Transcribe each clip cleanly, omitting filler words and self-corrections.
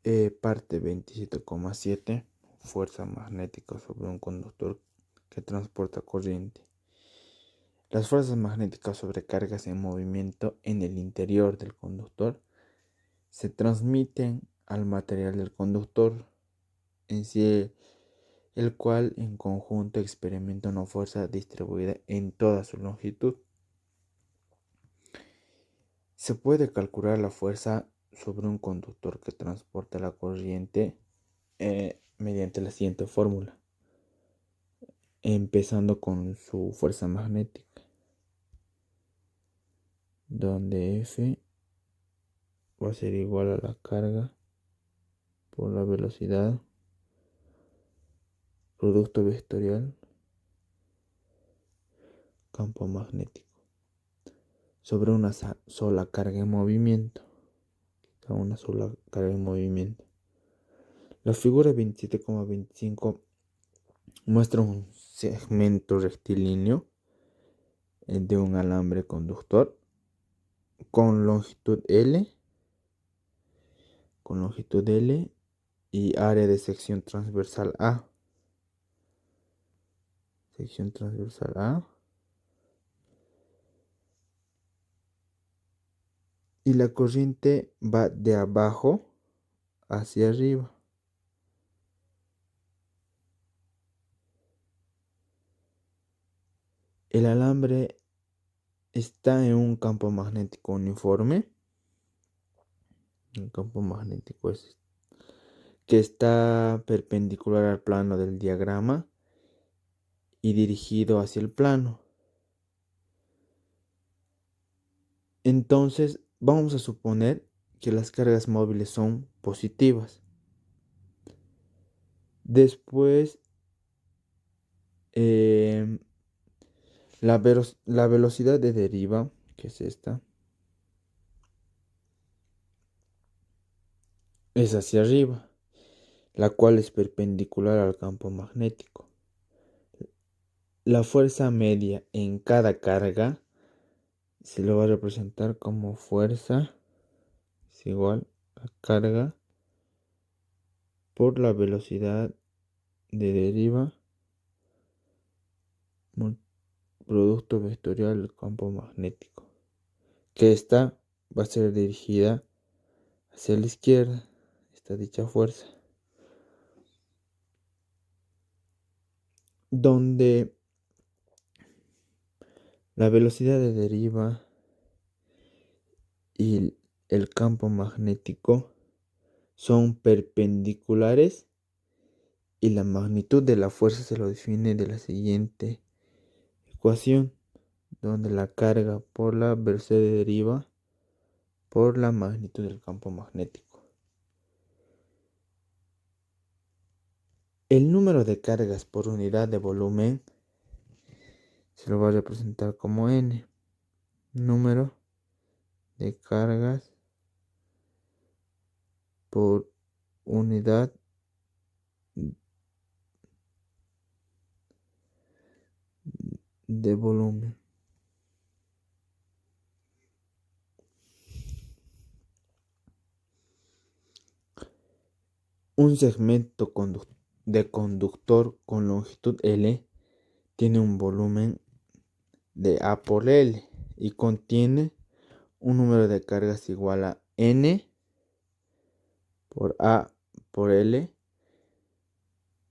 Parte 27,7. Fuerza magnética sobre un conductor que transporta corriente. Las fuerzas magnéticas sobre cargas en movimiento en el interior del conductor se transmiten al material del conductor en sí, el cual en conjunto experimenta una fuerza distribuida en toda su longitud. Se puede calcular la fuerza sobre un conductor que transporta la corriente mediante la siguiente fórmula, empezando con su fuerza magnética, donde F va a ser igual a la carga por la velocidad, producto vectorial, campo magnético, sobre una sola carga en movimiento. Una sola carga en movimiento. La figura 27,25 muestra un segmento rectilíneo de un alambre conductor con longitud L y área de sección transversal A. Y la corriente va de abajo hacia arriba. El alambre está en un campo magnético uniforme. El campo magnético es que está perpendicular al plano del diagrama y dirigido hacia el plano. Entonces vamos a suponer que las cargas móviles son positivas. Después la velocidad de deriva, que es esta, es hacia arriba, la cual es perpendicular al campo magnético. La fuerza media en cada carga se lo va a representar como fuerza es igual a carga por la velocidad de deriva producto vectorial del campo magnético, que esta va a ser dirigida hacia la izquierda, esta dicha fuerza, donde la velocidad de deriva y el campo magnético son perpendiculares y la magnitud de la fuerza se lo define de la siguiente ecuación, donde la carga por la velocidad de deriva por la magnitud del campo magnético. El número de cargas por unidad de volumen se lo va a representar como N, número de cargas por unidad de volumen. Un segmento de conductor con longitud L tiene un volumen de A por L y contiene un número de cargas igual a N por A por L,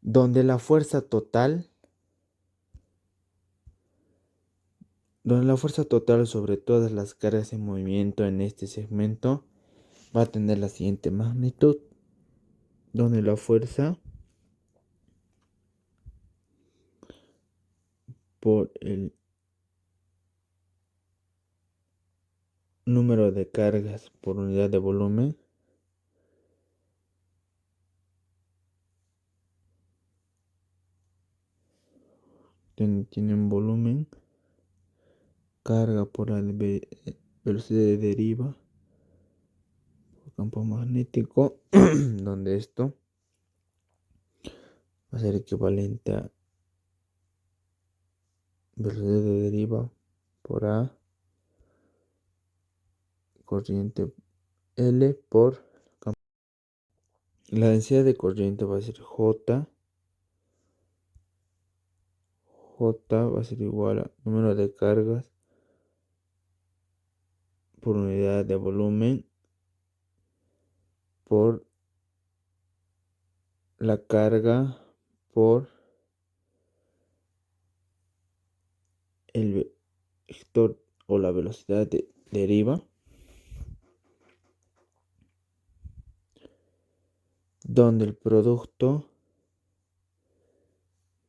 donde la fuerza total sobre todas las cargas en movimiento en este segmento va a tener la siguiente magnitud, donde la fuerza por el número de cargas por unidad de volumen tiene un volumen, carga por la velocidad de deriva por campo magnético, donde esto va a ser equivalente a velocidad de deriva por A corriente L por campo. La densidad de corriente va a ser J. J va a ser igual a número de cargas por unidad de volumen por la carga por el vector o la velocidad de deriva, donde el producto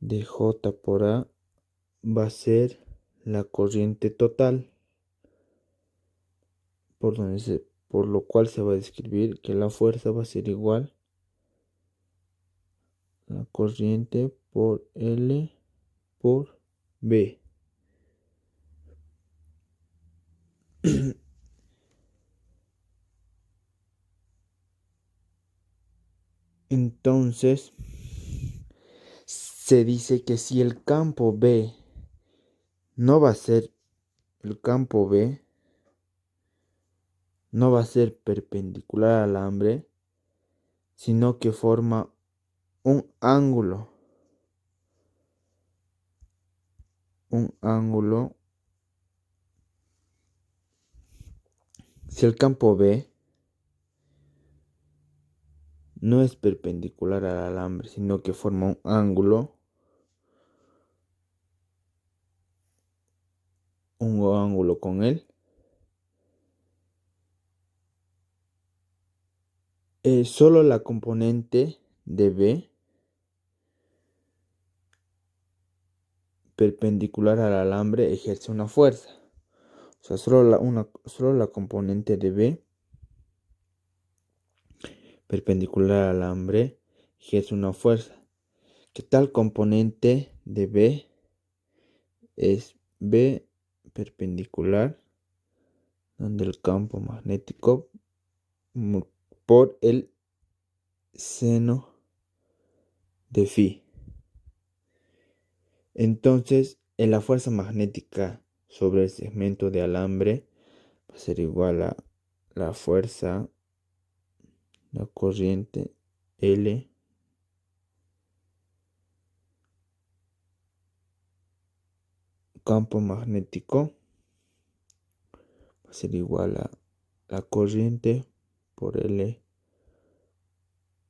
de J por A va a ser la corriente total, por lo cual se va a describir que la fuerza va a ser igual a la corriente por L por B. Entonces, se dice que si el campo B no va a ser, el campo B no va a ser perpendicular al alambre, sino que forma un ángulo. Si el campo B no es perpendicular al alambre, sino que forma un ángulo con él, solo la componente de B perpendicular al alambre ejerce una fuerza. O sea, solo la componente de B perpendicular al alambre ejerce una fuerza. Que tal componente de B es B perpendicular, donde el campo magnético por el seno de phi. Entonces, en la fuerza magnética sobre el segmento de alambre va a ser igual a la fuerza, la corriente L campo magnético va a ser igual a la corriente por L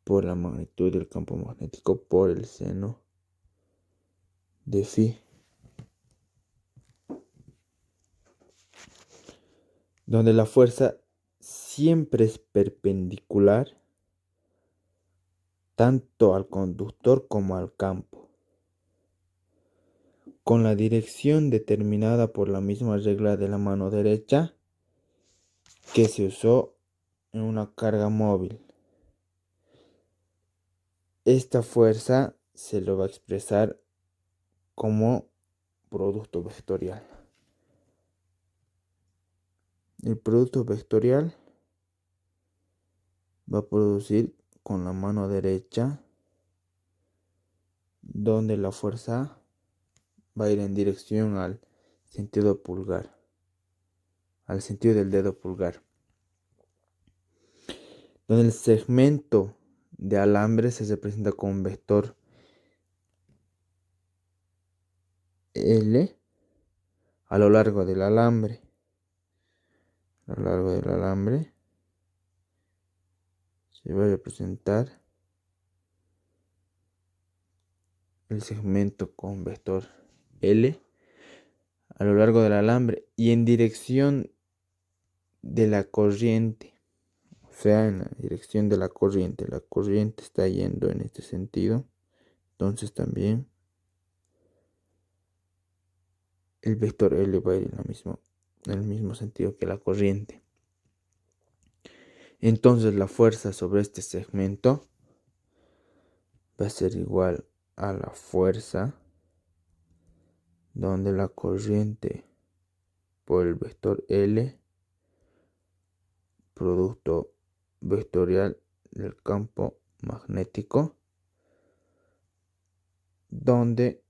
por la magnitud del campo magnético por el seno de phi, donde la fuerza siempre es perpendicular tanto al conductor como al campo, con la dirección determinada por la misma regla de la mano derecha que se usó en una carga móvil. Esta fuerza se lo va a expresar como producto vectorial. El producto vectorial va a producir con la mano derecha, donde la fuerza va a ir en dirección al sentido pulgar, al sentido del dedo pulgar, donde el segmento de alambre se representa con un vector L a lo largo del alambre. A lo largo del alambre se va a representar el segmento con vector L a lo largo del alambre y en dirección de la corriente, o sea, en la dirección de la corriente. La corriente está yendo en este sentido, entonces también el vector L va a ir en el mismo sentido que la corriente. Entonces la fuerza sobre este segmento va a ser igual a la fuerza donde la corriente por el vector L, producto vectorial del campo magnético, donde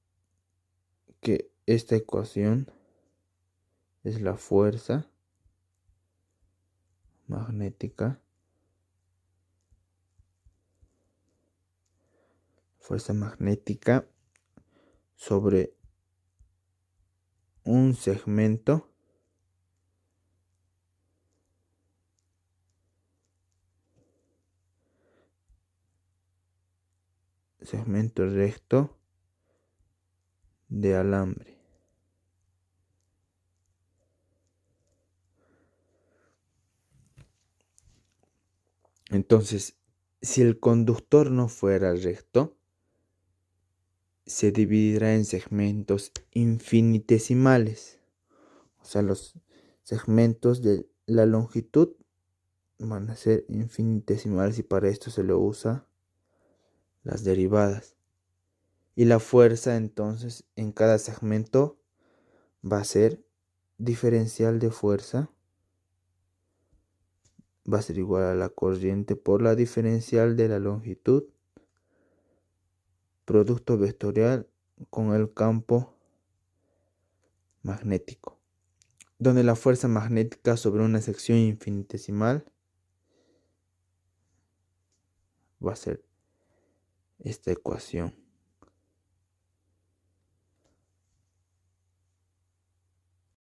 que esta ecuación es la fuerza magnética fuerza magnética sobre un segmento recto de alambre. Entonces, si el conductor no fuera recto, se dividirá en segmentos infinitesimales. O sea, los segmentos de la longitud van a ser infinitesimales y para esto se lo usa las derivadas. Y la fuerza entonces en cada segmento va a ser diferencial de fuerza. Va a ser igual a la corriente por la diferencial de la longitud, producto vectorial con el campo magnético, donde la fuerza magnética sobre una sección infinitesimal va a ser esta ecuación.